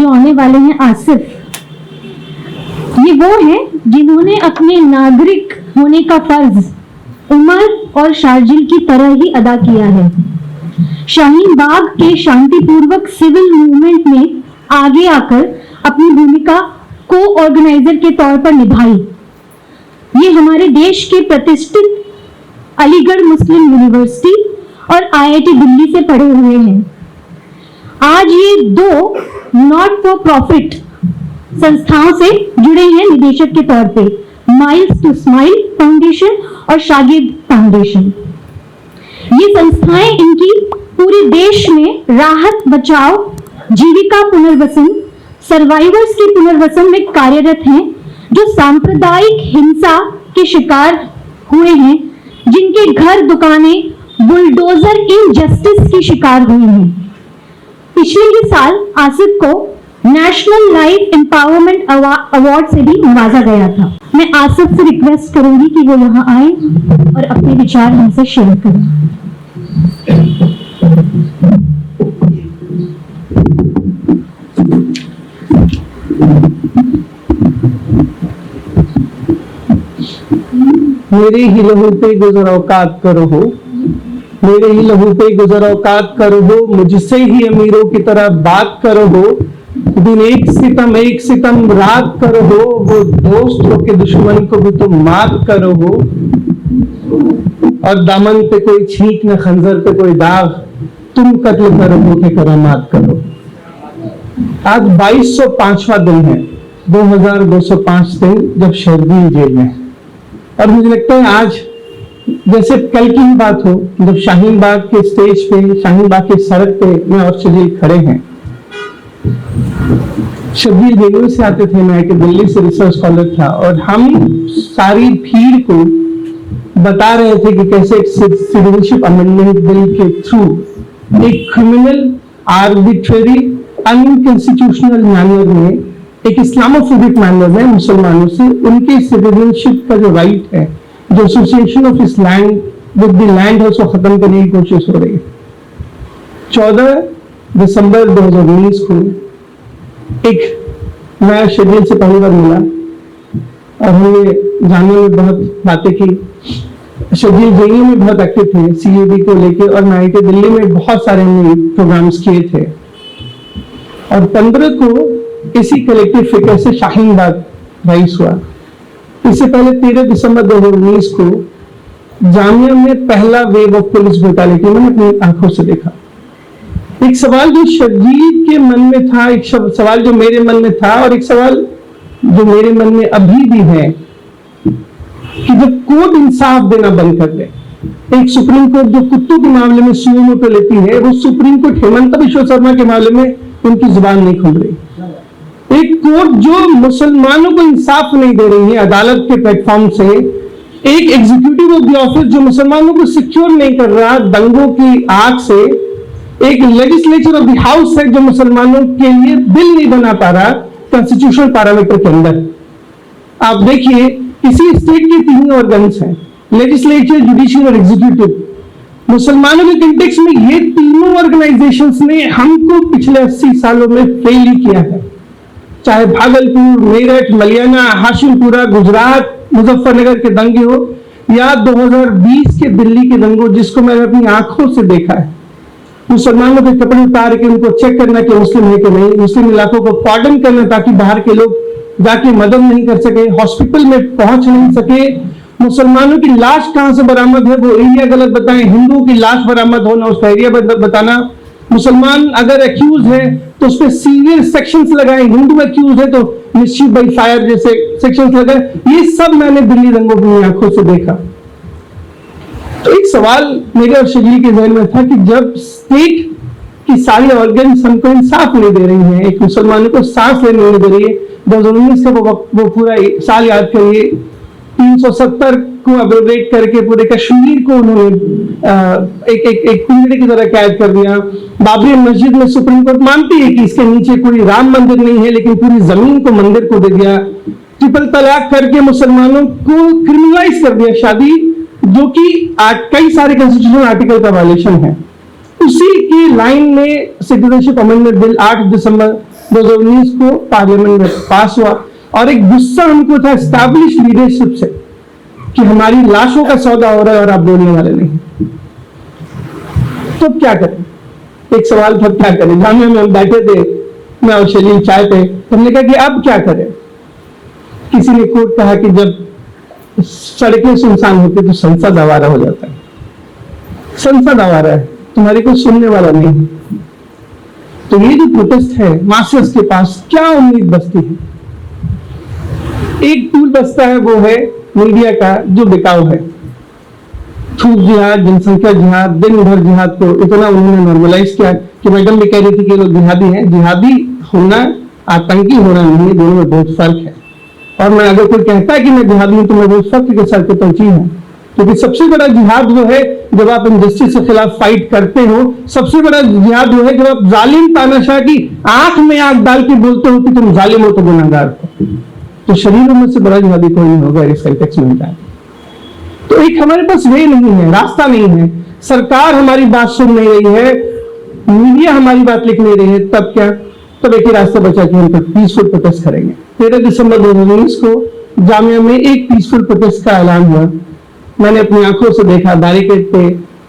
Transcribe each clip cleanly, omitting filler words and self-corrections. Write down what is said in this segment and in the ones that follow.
जो आने वाले हैं आसिफ, ये वो हैं जिन्होंने अपने नागरिक होने का फर्ज उमर और शार्जिल की तरह ही अदा किया है। शाहीन बाग के शांतिपूर्वक सिविल मूवमेंट में आगे आकर अपनी भूमिका को ऑर्गेनाइजर के तौर पर निभाई। ये हमारे देश के प्रतिष्ठित अलीगढ़ मुस्लिम यूनिवर्सिटी और आईआईटी दिल्ली से पढ़े हुए हैं। आज ये 2 नॉट फॉर प्रॉफिट संस्थाओं से जुड़े हैं निदेशक के तौर पे, माइल्स टू स्माइल फाउंडेशन और शागिर्द फाउंडेशन। ये संस्थाएं इनकी पूरे देश में राहत, बचाव, जीविका पुनर्वसन, सर्वाइवर्स के पुनर्वसन में कार्यरत हैं, जो सांप्रदायिक हिंसा के शिकार हुए हैं, जिनके घर दुकानें बुलडोजर इनजस्टिस की शिकार हुई हैं। पिछले ही साल आसिफ को नेशनल लाइफ एम्पावरमेंट अवार्ड से भी नवाजा गया था। मैं आसिफ से रिक्वेस्ट करूंगी कि वो यहाँ आए और अपने विचार हमसे शेयर करें। मेरे ही लहू पे गुजर औकात करो हो, मेरे ही लहू पे गुजर औकात करो हो, मुझसे ही अमीरों की तरह बात करो हो। दिन एक सितम रात करो हो, वो दोस्त हो के दुश्मन को भी तुम मात करो हो। और दामन पे कोई छींक न खंजर पे कोई दाग, तुम कत्ल करो हो के करामात करो। आज 2205वां दिन है, 2205 दिन जब शर्जील जेल में। और मुझे लगता है आज जैसे कल की ही बात हो, जब शाहीन बाग के स्टेज पे, शाहीन बाग की सड़क पे मैं और शर्जील खड़े हैं। शर्जील बेंगलुरु से आते थे, मैं आईआईटी दिल्ली से रिसर्च स्कॉलर था, और हम सारी भीड़ को बता रहे थे कि कैसे एक सिटीजनशिप अमेंडमेंट बिल के थ्रू एक क्रिमिनल, आर्बिट्ररी, अनकॉन्स्टिट्यूशनल मैनर में, एक इस्लामोफोबिक मैनर में मुसलमानों से उनके सिटीजनशिप का जो राइट है, जो एसोसिएशन ऑफ इस लैंड विद द लैंड है, उसको खत्म करने की कोशिश हो रही है। 14 दिसंबर 2019 को मैं शर्जील से पहली बार मिला और हमने जानने में बहुत बातें की। शर्जील जेईई में बहुत एक्टिव थे सीएबी को लेके, और मैं आईआईटी दिल्ली में बहुत सारे प्रोग्राम्स किए थे। और 15 को इसी कलेक्टिव फिक्र से शाहीन बाग राइज हुआ। इससे पहले 13 दिसंबर 2019 को जामिया में पहला वेव ऑफ पुलिस ब्रूटैलिटी मैंने अपनी आंखों से देखा। एक सवाल जो शर्जील के मन में था, एक सवाल जो मेरे मन में था, और एक सवाल जो मेरे मन में अभी भी है कि जब कोर्ट इंसाफ देना बंद कर दे, एक सुप्रीम कोर्ट जो कुत्तों के मामले में सुओ पे लेती है, वो सुप्रीम कोर्ट हेमंत बिश्व शर्मा के मामले में उनकी जुबान नहीं खुल रही। एक कोर्ट जो मुसलमानों को इंसाफ नहीं दे रही है अदालत के प्लेटफॉर्म से, एक एग्जीक्यूटिव ऑफ द ऑफिस जो मुसलमानों को सिक्योर नहीं कर रहा दंगों की आग से, एक लेजिस्लेचर ऑफ द हाउस है जो मुसलमानों के लिए बिल नहीं बना पा रहा कॉन्स्टिट्यूशनल पैरामीटर के अंदर। आप देखिए, किसी स्टेट के 3 ऑर्गन्स हैं, लेजिस्लेचर, जुडिशियल और एग्जीक्यूटिव। मुसलमानों के कंटेक्स्ट में ये तीनों ऑर्गेनाइजेशंस ने हमको पिछले 80 सालों में फेल ही किया है। चाहे भागलपुर, मेरठ, मलियाना, हाशिमपुरा, गुजरात, मुजफ्फरनगर के दंगे हो, या 2020 के दिल्ली के दंगों, जिसको मैंने अपनी आंखों से देखा है। मुसलमानों के कपड़े उतार के उनको चेक करना कि मुस्लिम है कि नहीं, मुस्लिम इलाकों को कॉर्डन करना ताकि बाहर के लोग जाके मदद नहीं कर सके, हॉस्पिटल में पहुंच नहीं सके। मुसलमानों की लाश कहां से बरामद है वो एरिया गलत बताएं, हिंदुओं की लाश बरामद होना उसका एरिया बताना। मुसलमान अगर एक्यूज है तो उस पर सीवियर सेक्शंस लगाएं, हिंदू एक्यूज है तो मिसचिफ बाय फायर जैसे सेक्शंस लगाएं। ये सब मैंने दिल्ली दंगों की आंखों से देखा। तो एक सवाल मेरे और शर्जील के जहन में था कि जब स्टेट की सारी ऑर्गन्स हमको इंसाफ नहीं दे रही हैं, एक मुसलमानों को सांस लेने नहीं दे रही है, 2019 का वो पूरा साल याद करिए, 370 को अब्रोगेट करके पूरे कश्मीर को उन्होंने एक कुंडली की तरह कैद कर दिया। बाबरी मस्जिद में सुप्रीम कोर्ट मानती है कि इसके नीचे कोई राम मंदिर नहीं है, लेकिन पूरी जमीन को मंदिर को दे दिया। ट्रिपल तलाक करके मुसलमानों को क्रिमिनलाइज कर दिया शादी, जो कि कई सारे कॉन्स्टिट्यूशनल आर्टिकल का वायलेशन है। उसी की लाइन में सिटीजनशिप अमेंडमेंट बिल 8 दिसंबर 2019 को पार्लियामेंट में पास हुआ, और एक गुस्सा हमको था एस्टैब्लिश लीडरशिप से कि हमारी लाशों का सौदा हो रहा है और आप बोलने वाले नहीं। तो क्या करें? एक सवाल था, क्या करें? जामिया में हम बैठे थे, मैं और शलील चाय पे, हमने कहा कि अब क्या करें? किसी ने कोट कहा कि जब सड़कें सुनसान होती तो संसद आवारा हो जाता है। संसद आवारा है, तुम्हारी कोई सुनने वाला नहीं। तो ये जो प्रोटेस्ट है, मास्टर्स के पास क्या उम्मीद बचती है? एक टूल बचता है, वो है मीडिया का जो बिकाऊ है। थूक जिहाद, जनसंख्या जिहाद, दिन भर जिहाद को इतना उन्होंने नॉर्मलाइज किया कि मैडम भी कह रही थी कि लोग जिहादी हैं। जिहादी होना आतंकी होना नहीं है, दोनों में बहुत फर्क है। और मैं अगर कोई कहता है कि मैं जिहादी हूं तो मैं बहुत फर्क के साथ पहुंची हूं, क्योंकि सबसे बड़ा जिहाद वो है जब आप इंजस्टिस के खिलाफ फाइट करते हो। सबसे बड़ा जिहाद वो है जब आप जालिम तानाशाह की आंख में आंख डाल के बोलते हो कि तुम जालिम हो तो गुनाहगार हो। तो शरीरों में से बड़ा जिहादी कोई नहीं होगा इस कंटेक्स्ट में। तो एक हमारे पास वे नहीं है, रास्ता नहीं है। सरकार हमारी बात सुन नहीं रही है, मीडिया हमारी बात लिख नहीं रही है। तब क्या? तब एक ही रास्ता बचा कि हम पीसफुल प्रोटेस्ट करेंगे। 13 दिसंबर 2019 को जामिया में एक पीसफुल प्रोटेस्ट का ऐलान हुआ। मैंने अपनी आंखों से देखा, बैरिकेड पे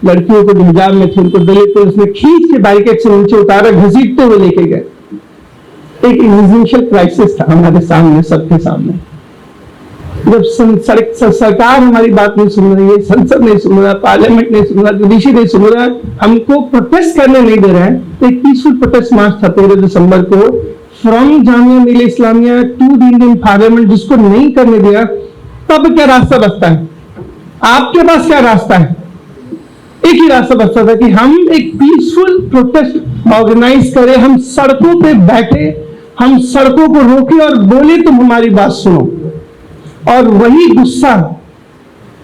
लड़कियों को हिजाब में थी, उनको दिल्ली पुलिस ने खींच के बैरिकेड से नीचे उतारा, घसीटते हुए लेके गए। एक एग्जिस्टेंशियल क्राइसिस था हमारे सामने, सबके सामने। जब सरकार हमारी बात नहीं सुन रही है, संसद नहीं सुन रहा, पार्लियामेंट नहीं सुन रहा, जुडिशरी नहीं सुन रहा, हमको प्रोटेस्ट करने नहीं दे रहे हैं, तो एक पीसफुल प्रोटेस्ट मार्च था 13 दिसंबर को from Jamia Millia Islamia to the Indian parliament, जिसको नहीं करने दिया। तब क्या रास्ता बचता है? आपके पास क्या रास्ता है? एक ही रास्ता बचता था कि हम एक पीसफुल प्रोटेस्ट ऑर्गेनाइज करें, हम सड़कों पे बैठे, हम सड़कों को रोके और बोले तुम हमारी बात सुनो। और वही गुस्सा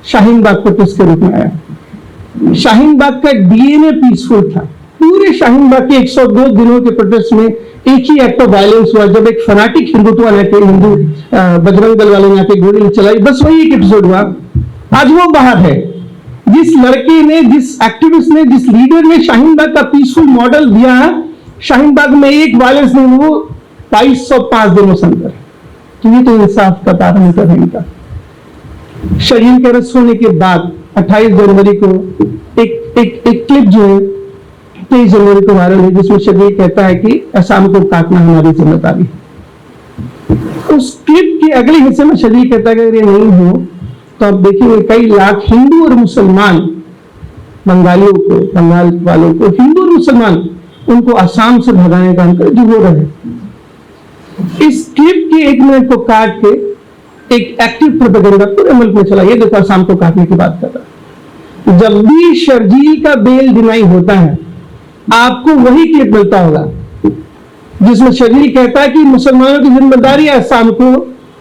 शाहीन बाग प्रोटेस्ट के रूप में आया। शाहीन बाग का डीएनए पीसफुल था। पूरे शाहीन बाग के 102 दिनों के प्रोटेस्ट में एक ही एक्ट ऑफ वायलेंस हुआ, जब एक फनाटिक हिंदुत्व हिंदू बजरंग दल वाले ने आके गोली चलाई, बस वही एक एपिसोड हुआ। आज वो बाहर है। जिस लड़के ने, जिस एक्टिविस्ट ने, जिस लीडर ने शाहीन बाग का पीसफुल मॉडल दिया, शाहीन बाग में एक वायलेंस नहीं, वो 2205 दिनों से अंदर। तो ये तो इंसाफ का पैरामीटर है इनका। शरीर के अरेस्ट होने के बाद 28 जनवरी को एक क्लिप जो है 23 जनवरी को वायरल है, जिसमें शरीर कहता है कि असम को काटना हमारी जिम्मेदारी। उस क्लिप के अगले हिस्से में शरीर कहता है कि अगर ये नहीं हो तो आप देखिए कई लाख हिंदू और मुसलमान, बंगालियों को, बंगाल वालों को, हिंदू और मुसलमान, उनको असम से भगाने का काम जो हो रहे हैं। इस क्लिप के 1 मिनट को काट के एक एक्टिव प्रोपेगेंडा पूरे मुल्क में चला। ये देखो असम को काटने की बात कर रहा। जब भी शर्जील का बेल डिनाई होता है, आपको वही क्लिप मिलता होगा जिसमें शर्जील कहता है कि मुसलमानों की जिम्मेदारी है असम को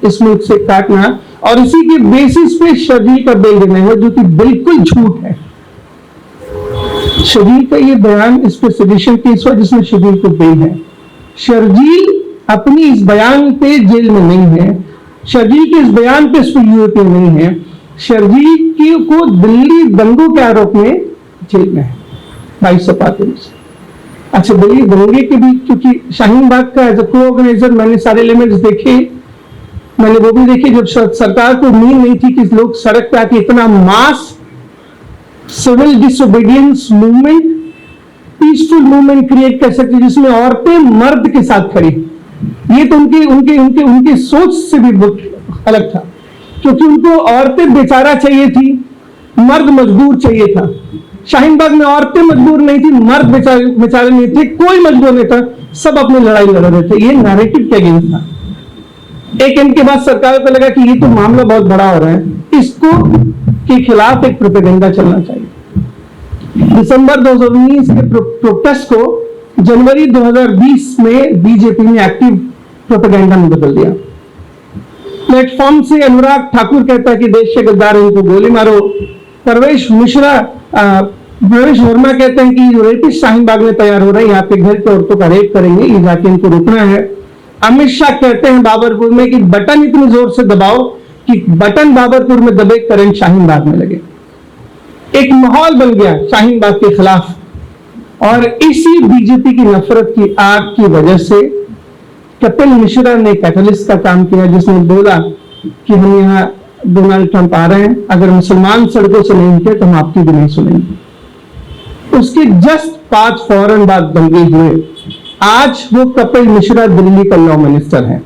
इस मुल्क से काटना, और इसी के बेसिस पे शर्जील का बेल डिनाई है, जो कि बिल्कुल झूठ है। शर्जील का ये बयान इस पर सेडिशन केस हुआ जिसमें शर्जील को बेल है। शर्जील अपनी इस बयान पे जेल में नहीं है, शर्जील के इस बयान पे यूएपी नहीं है, शर्जील को दिल्ली दंगों के आरोप में जेल में है 2205 दिन से। अच्छा, दिल्ली दंगे के भी, क्योंकि शाहीन बाग का एज ए को ऑर्गेनाइजर मैंने सारे एलिमेंट्स देखे, मैंने वो भी देखे जब सरकार को उम्मीद नहीं थी कि लोग सड़क पे आके इतना mass civil disobedience movement, peaceful movement create कर सकते, जिसमें औरतें मर्द के साथ खड़ी। ये तो उनके उनके उनके उनके सोच से भी अलग था, क्योंकि उनको औरतें बेचारा चाहिए थी, मर्द मजबूर चाहिए था। शाहीन बाग में औरतें मजबूर नहीं थी, मर्द बेचारे नहीं थे, कोई मजबूर नहीं था, सब अपनी लड़ाई लड़ रहे थे। ये नैरेटिव के अगेंस्ट था। एक इनके बाद सरकार को लगा कि ये तो मामला बहुत बड़ा हो रहा है, इसको के खिलाफ एक प्रोपेगेंडा चलना चाहिए। दिसंबर 2019 के प्रोटेस्ट को जनवरी 2020 में बीजेपी ने एक्टिव प्रोपेगेंडा में बदल दिया। प्लेटफॉर्म से अनुराग ठाकुर कहता है कि देश के गद्दार हैं, इनको गोली मारो। परवेश वर्मा कहते हैं कि रेपिस्ट शाहीन बाग में तैयार हो रहे हैं, यहाँ पे घर के औरतों का रेप करेंगे, ये जाके इनको रोकना है। अमित शाह कहते हैं बाबरपुर में कि बटन इतनी जोर से दबाओ कि बटन बाबरपुर में दबे, करंट शाहीन बाग में लगे। एक माहौल बन गया शाहीन बाग के खिलाफ। और इसी बीजेपी की नफरत की आग की वजह से कपिल मिश्रा ने कैटलिस्ट का काम किया, जिसने बोला कि हम यहाँ डोनाल्ड ट्रंप आ रहे हैं, अगर मुसलमान सड़कों से नहीं उठे तो हम आपकी भी नहीं सुनेंगे। उसके जस्ट 5 फौरन बाद दंगे हुए। आज वो कपिल मिश्रा दिल्ली का लॉ मिनिस्टर है।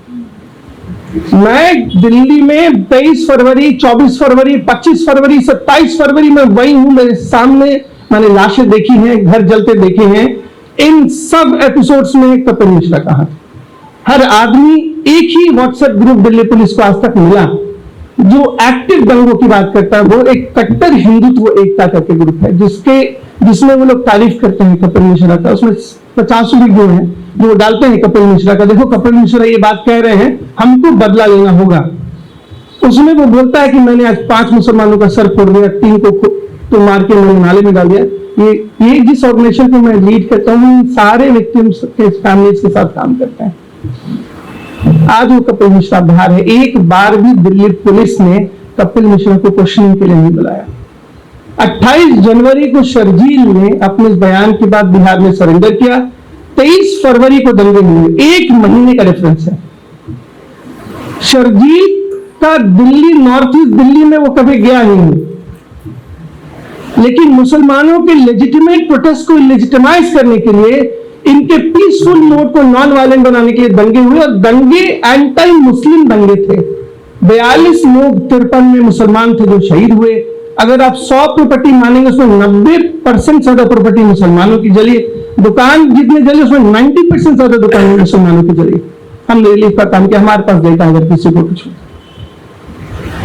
मैं दिल्ली में 23 फरवरी, 24 फरवरी, 25 फरवरी, 27 फरवरी में वही हूं। मेरे सामने मैंने लाशें देखी हैं, घर जलते देखे हैं। इन सब एपिसोड्स में कपिल मिश्रा कहा। हर आदमी, एक ही व्हाट्सएप ग्रुप दिल्ली पुलिस को आज तक मिला जो एक्टिव दंगों की बात करता है। वो एक कट्टर हिंदुत्व एकता करके ग्रुप है जिसमें वो लोग तारीफ करते हैं कपिल मिश्रा का। उसमें 50 वीडियो है जो वो डालते हैं कपिल मिश्रा का। देखो कपिल मिश्रा ये बात कह रहे हैं, हमको बदला लेना होगा। उसमें वो बोलता है कि मैंने आज 5 मुसलमानों का सर फोड़ दिया, 3 को तो मार के मैंने नाले में डाल दिया। ये जिस ऑर्गेनाइजेशन को मैं लीड करता हूँ, सारे विक्टिम्स के फैमिलीज के साथ काम करते हैं। आज वो कपिल मिश्रा बाहर है। एक बार भी दिल्ली पुलिस ने कपिल मिश्रा को क्वेश्चनिंग के लिए नहीं बुलाया। 28 जनवरी को शर्जील ने अपने इस बयान के बाद बिहार में सरेंडर किया। 23 फरवरी को दंगे हुए। 1 महीने का डिफरेंस है। शर्जील का दिल्ली, नॉर्थ ईस्ट दिल्ली में वो कभी गया नहीं, लेकिन मुसलमानों के लेजिटिमेट प्रोटेस्ट को लेजिटिमाइज करने के लिए, इनके पीसफुल नोट को नॉन वायलेंट बनाने के लिए दंगे हुए। और दंगे एंटी मुस्लिम दंगे थे। 42 लोग 53 में मुसलमान थे जो शहीद हुए। अगर आप 100 प्रॉपर्टी मानेंगे, उसमें 90% ज्यादा प्रॉपर्टी मुसलमानों की जली। दुकान जितने जले उसमें 90% ज्यादा दुकान मुसलमानों की जली। हमने रिलीफ का काम किया, हमारे पास डेटा अगर किसी को कुछ।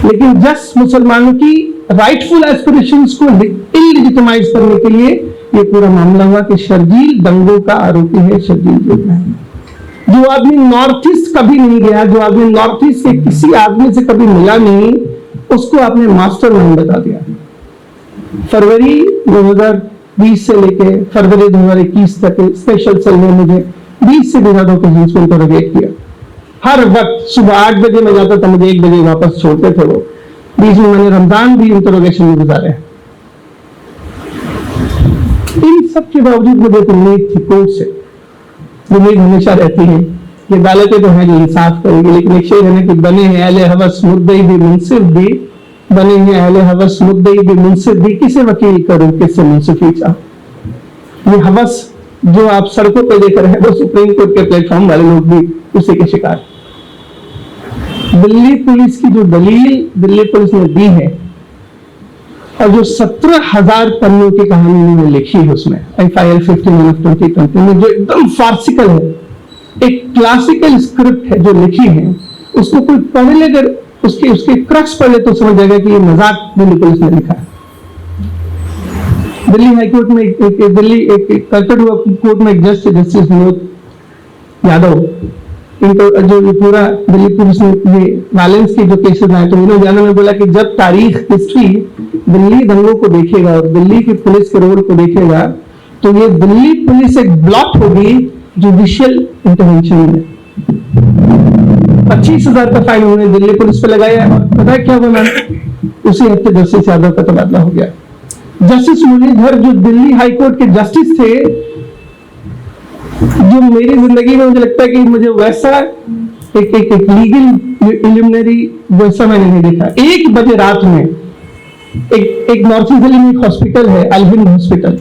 लेकिन जस्ट मुसलमानों की राइटफुल एस्पिरेशंस को इलिजिटिमाइज करने के लिए ये पूरा मामला हुआ कि शर्जील दंगों का आरोपी है। शर्जील जो आदमी नॉर्थ ईस्ट कभी नहीं गया, जो आदमी नॉर्थ ईस्ट के किसी आदमी से कभी मिला नहीं, उसको आपने मास्टर माइंड बता दिया। फरवरी 2020 से लेके फरवरी 2021 तक स्पेशल सेल में मुझे 20 से भी ज्यादा ओकेजन्स में इंटरोगेट किया। हर वक्त सुबह 8 बजे मैं जाता था, मुझे 1 बजे वापस छोड़ते थे वो। बीच में मैंने रमजान भी इंटरोगेशन में गुजारे। इन सब के बावजूद मुझे एक उम्मीद थी कोर्ट से। उम्मीद हमेशा रहती है कि अदालतें तो हैं जो इंसाफ करेगी, लेकिन एक शेर है ना कि बने हैं अहले हवस मुद्दई भी मुंसिफ भी, बने हैं अहले हवस मुद्दई भी मुंसिफ भी, किसे वकील करूं किससे मुंसिफी चाह। ये हवस जो आप सड़कों पर देख रहे हैं, वो सुप्रीम कोर्ट के प्लेटफॉर्म वाले लोग भी उसी के शिकार। दिल्ली पुलिस की जो दलील दिल्ली पुलिस ने दी है और जो 17,000 पन्नों की कहानी उन्होंने लिखी है उसमें FIL 59/2020 में, जो एकदम फार्सिकल है, एक क्लासिकल स्क्रिप्ट है जो लिखी है, उसको कोई पढ़ ले, अगर उसके क्रक्स पढ़ ले तो समझ जाएगा कि ये मजाक दिल्ली पुलिस ने लिखा है। दिल्ली हाईकोर्ट में कलकत्ता कोर्ट में एक जस्टिस विनोद यादव, जो पूरा दिल्ली पुलिस ने ये वायलेंस के जो केसेस आए, तो विनोद यादव ने बोला कि जब तारीख हिस्ट्री दिल्ली दंगों को देखेगा और दिल्ली की पुलिस के रोल को देखेगा, तो ये दिल्ली पुलिस एक ब्लॉक होगी जुडिशियल इंटरवेंशन में। 25,000 का फाइन उन्होंने दिल्ली पुलिस पे लगाया। और पता है क्या हुआ मैम, उसी हफ्ते जस्टिस यादव का तबादला हो गया। जस्टिस मुरलीधर जो दिल्ली हाईकोर्ट के जस्टिस थे, जो मेरी जिंदगी में मुझे लगता है कि मुझे वैसा एक लीगल इल्यूमिनरी वैसा मैंने नहीं देखा। 1 बजे रात में एक नॉर्थ ईस्ट दिल्ली में एक हॉस्पिटल है, अलहिंद हॉस्पिटल।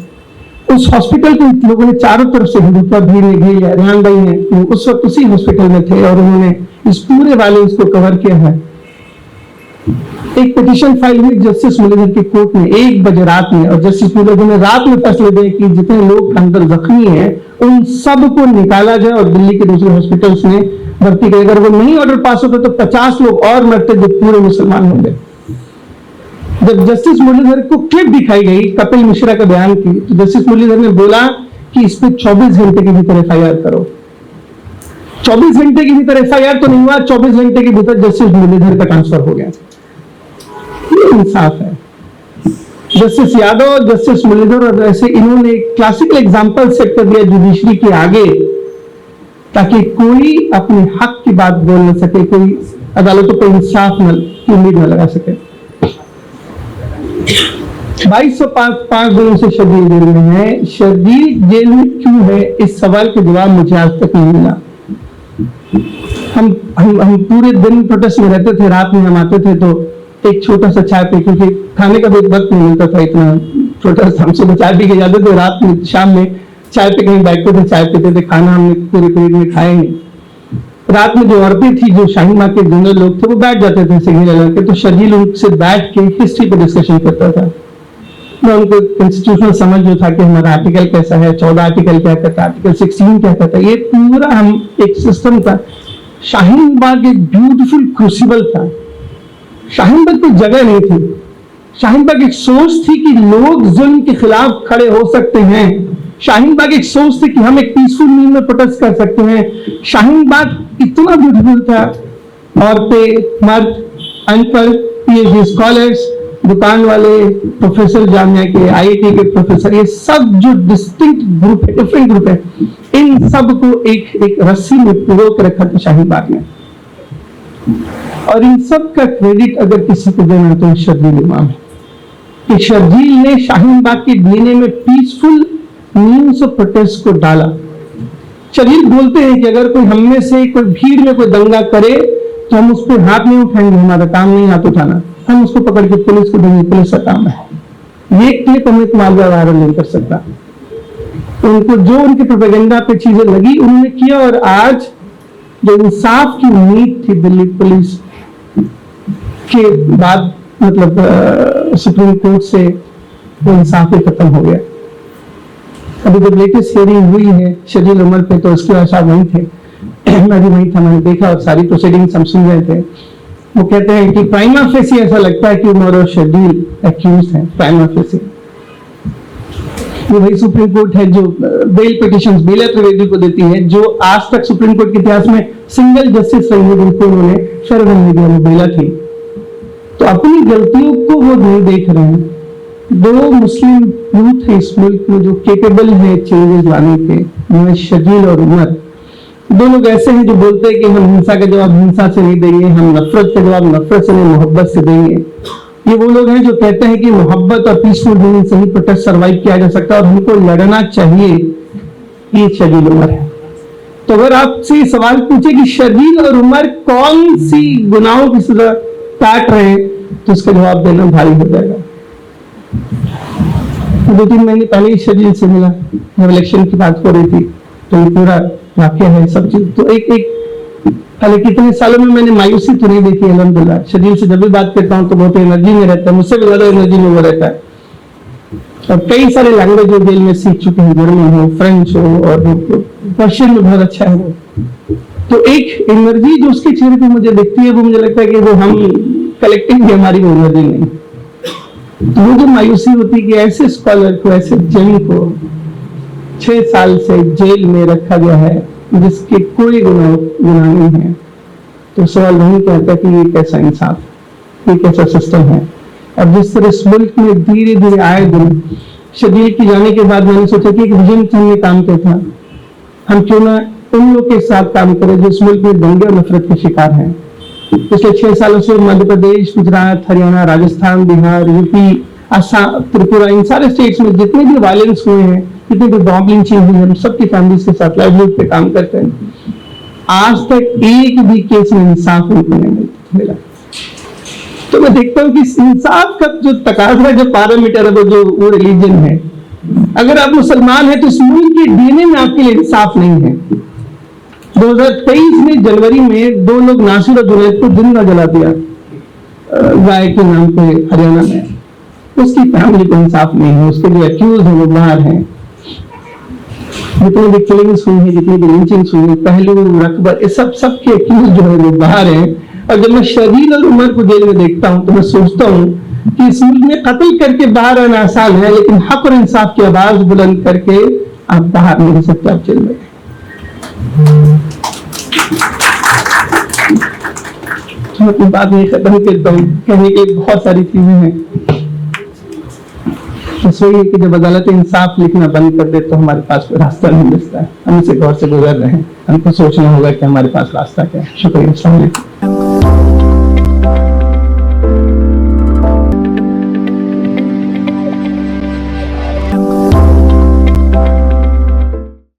उस हॉस्पिटल को लोगों ने चारों तरफ से हिंदुत्व भीड़ ने घेर लिया। रेहान भाई ने उस वक्त उसी हॉस्पिटल में थे और उन्होंने इस पूरे वायलेंस को कवर किया है। एक पिटीशन फाइल हुई जस्टिस मुरलीधर की कोर्ट में 1 बजे रात में, और जस्टिस मुरलीधर ने रात में फैसले दिए कि जितने लोग अंदर जख्मी हैं उन सब को निकाला जाए और दिल्ली के दूसरे हॉस्पिटल्स में भर्ती करें। अगर वो नहीं ऑर्डर पास होता तो 50 लोग और मरते जो पूरे मुसलमान होंगे। जब जस्टिस मुरलीधर को क्लिप दिखाई गई कपिल मिश्रा का बयान की, तो जस्टिस मुरलीधर ने बोला कि इस पे 24 घंटे के भीतर FIR करो। 24 घंटे के भीतर FIR तो नहीं हुआ, 24 घंटे के भीतर जस्टिस मुरलीधर का ट्रांसफर हो गया। ये इंसाफ है। जस्टिस यादव, जस्टिस मुरलीधर और ऐसे इन्होंने एक क्लासिकल एग्जांपल सेट कर दिया जुडिशरी के आगे, ताकि कोई अपने हक की बात बोल न सके, कोई अदालतों पर इंसाफ की उम्मीद न लगा सके। 2205 दिनों से शर्जील जेल में है। शर्जील जेल में क्यों है, इस सवाल के जवाब मुझे आज तक नहीं मिला। हम पूरे दिन प्रोटेस्ट में रहते थे, रात में हम आते थे तो एक छोटा सा चाय पी, क्योंकि खाने का भी वक्त नहीं मिलता था, इतना प्रोटेस्ट। हम सुबह चाय पी के जाते थे, रात में शाम में चाय पे कहीं बैठते थे, चाय पीते थे, खाना हमने पूरे पीरियड में खाए नहीं। रात में जो औरतें थी, जो शाहीन बाग के जनरल लोग थे, वो बैठ जाते थे सिग्नल लगा के, तो शर्जील उनसे बैठ के हिस्ट्री पे डिस्कशन करता था। मैं उनको इंस्टीट्यूशनल समझ जो था कि हमारा आर्टिकल कैसा है, 14 आर्टिकल क्या कहता है, आर्टिकल 16 क्या कहता है, ये पूरा हम एक सिस्टम था। शाहीन बाग एक ब्यूटीफुल क्रूसिबल था। शाहीन बाग कोई जगह नहीं थी, शाहीन बाग एक सोच थी कि लोग जुल्म के खिलाफ खड़े हो सकते हैं। शाहीन बाग एक सोच थी कि हम एक पीसफुल मीन में प्रोटेस्ट कर सकते हैं। शाहीन बाग इतना ब्यूटीफुल था, औरतें, मर्द, अनपढ़, पीएचडी स्कॉलर्स, दुकान वाले, प्रोफेसर जामिया के, आईआईटी के प्रोफेसर, ये सब जो डिस्टिंक्ट ग्रुप है, डिफरेंट ग्रुप है, इन सब को एक रस्सी में पिरो के रखा था शाहीन बाग ने। और इन सब का क्रेडिट अगर किसी को देना तो शर्जील इमाम है, कि शर्जील ने शाहीन बाग के डीएनए में पीसफुल मीन्स ऑफ प्रोटेस्ट को डाला। शर्जील बोलते हैं कि अगर कोई हम में से कोई भीड़ में कोई दंगा करे तो हम उस पर हाथ नहीं उठाएंगे, हमारा काम नहीं हाथ उठाना, हम उसको पकड़ के पुलिस को देंगे, पुलिस का काम है। ये क्लिप हमें मालवा वायरल नहीं कर सकता। उनको जो उनके प्रोपेगेंडा पे चीजें लगी उन्होंने किया, और आज जो इंसाफ की उम्मीद थी दिल्ली पुलिस के बाद, मतलब सुप्रीम कोर्ट से, वो इंसाफ ही खत्म हो गया। अभी जब लेटेस्ट हियरिंग हुई है शर्जील उमर पे, तो उसके बाद साहब वहीं थे, मैं भी वहीं था, मैंने देखा और सारी प्रोसीडिंग्स हम सुन रहे थे। वो कहते हैं कि प्राइमा फेसी ऐसा लगता है कि उमर और शर्जील एक्यूज्ड हैं, प्राइमा फेसी। ये वही सुप्रीम कोर्ट है जो बेल पिटिशंस बेला त्रिवेदी को देती है, जो आज तक सुप्रीम कोर्ट के इतिहास में सिंगल जस्टिस रही है जिनको उन्होंने शरण मीडिया में बेला थी। तो अपनी गलतियों को वो नहीं देख रहे हैं। दो मुस्लिम यूथ है इस मुल्क में जो केपेबल है चेंजेस लाने के, शर्जील और उमर। दो लोग ऐसे हैं जो बोलते हैं कि हम हिंसा का जवाब हिंसा से नहीं देंगे, हम नफरत का जवाब नफरत से नहीं, मोहब्बत से देंगे। ये वो लोग हैं जो कहते हैं कि मोहब्बत और पीसफुल मीनिंग से ही प्रोटेस्ट सर्वाइव किया जा सकता है और हमको लड़ना चाहिए। ये शर्जील उमर है। तो अगर आपसे सवाल पूछे कि शर्जील और उमर कौन सी गुनाहों की सजा काट रहे हैं, तो इसका जवाब देना भारी हो जाएगा। 2-3 महीने पहले ही शर्जील से मिला, जब इलेक्शन की बात हो रही थी, तो ये पूरा वाकया है सब चीज। तो एक हालांकि इतने सालों में मैंने मायूसी तो नहीं देखी अल्हम्दुलिल्लाह। शर्जील से जब भी बात करता हूँ तो बहुत एनर्जी में रहता है, मुझसे भी ज्यादा एनर्जी में वो रहता है। और कई सारे लैंग्वेज जो जेल में सीख चुके हैं, जर्मन हो, फ्रेंच हो, और पर्शियन में बहुत अच्छा है वो। तो एक एनर्जी जो उसके चेहरे पे मुझे दिखती है, वो मुझे लगता है कि वो हम कलेक्टिव भी हमारी वो एनर्जी नहीं। तो वो जो मायूसी होती है कि ऐसे स्कॉलर को, ऐसे जन को 6 साल से जेल में रखा गया है जिसके कोई गुनाह नहीं है, तो सवाल वही कहता है कि ये कैसा इंसाफ, ये कैसा सिस्टम है। अब जिस तरह इस मुल्क में धीरे धीरे आए दिन, शर्जील की जाने के बाद मैंने सोचा कि एक विजन से हमने काम किया था, हम क्यों ना उन लोग के साथ काम करें जो इस मुल्क में दंगे और नफरत के शिकार हैं। पिछले 6 सालों से मध्य प्रदेश, गुजरात, हरियाणा, राजस्थान, बिहार, यूपी, असम, त्रिपुरा, इन सारे स्टेट्स में जितने भी वायलेंस हुए हैं, जितने भी बॉम्ब लिंचिंग हुई है, हम सबकी फैमिलीज के साथ लाइवलीहुड पे काम करते हैं। आज तक एक भी केस में इंसाफ उनको नहीं मिला। तो मैं देखता हूँ कि इंसाफ का जो तकाजा, जो पैरामीटर है, वो रिलीजन है। अगर आप मुसलमान हैं तो इस मुल्क के डीएनए में आपके लिए इंसाफ नहीं है। 2023 में जनवरी में 2 लोग नासिर और जुनैद को जिंदा जला दिया गाय के नाम पे हरियाणा में। उसकी फैमिली को इंसाफ नहीं है, उसके जो एक्यूज है वो बाहर हैं। जितने भी किलिंग्स हुई है, जितनी भी लिंचिंग्स हुई है, पहलू, रकबर, ये सबके एक्यूज जो है वो बाहर हैं। और जब मैं शर्जील और उमर को जेल में देखता हूँ तो मैं सोचता हूँ कि इस मुल्क में कत्ल करके बाहर आना आसान है, लेकिन हक और इंसाफ की आवाज बुलंद करके आप बाहर नहीं सकते, आप जेल में। मैं अपनी बात नहीं खत्म करता हूँ, कहने के बहुत सारी चीजें हैं। वही है कि जब अदालत इंसाफ लिखना बंद कर दे तो हमारे पास कोई रास्ता नहीं मिलता है। हम इसे गौर से गुजर रहे हैं, हमको सोचना होगा कि हमारे पास रास्ता क्या है। शुक्रिया।